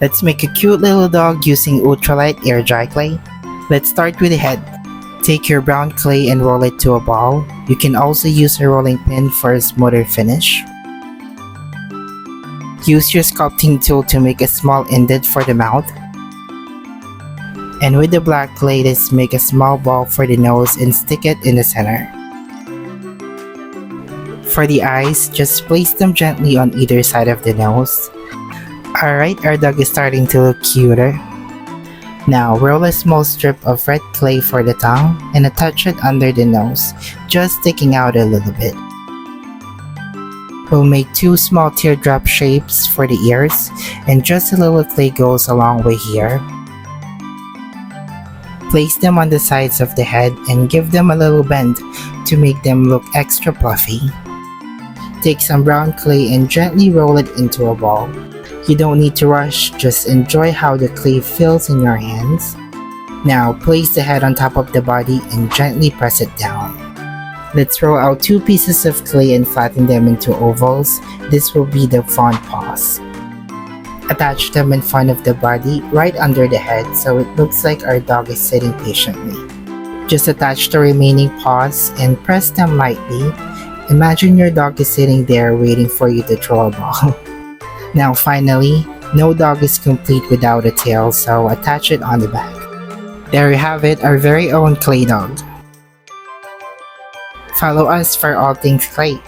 Let's make a cute little dog using Ultralight air dry clay. Let's start with the head. Take your brown clay and roll it to a ball. You can also use a rolling pin for a smoother finish. Use your sculpting tool to make a small indent for the mouth. And with the black clay, let's make a small ball for the nose and stick it in the center. For the eyes, just place them gently on either side of the nose. Alright, our dog is starting to look cuter. Now, roll a small strip of red clay for the tongue and attach it under the nose, just sticking out a little bit. We'll make 2 small teardrop shapes for the ears, and just a little clay goes a long way here. Place them on the sides of the head and give them a little bend to make them look extra fluffy. Take some brown clay and gently roll it into a ball. You don't need to rush, just enjoy how the clay feels in your hands. Now place the head on top of the body and gently press it down. Let's roll out 2 pieces of clay and flatten them into ovals. This will be the front paws. Attach them in front of the body, right under the head, so it looks like our dog is sitting patiently. Just attach the remaining paws and press them lightly. Imagine your dog is sitting there waiting for you to throw a ball. Now finally, no dog is complete without a tail, so attach it on the back. There you have it, our very own clay dog. Follow us for all things clay.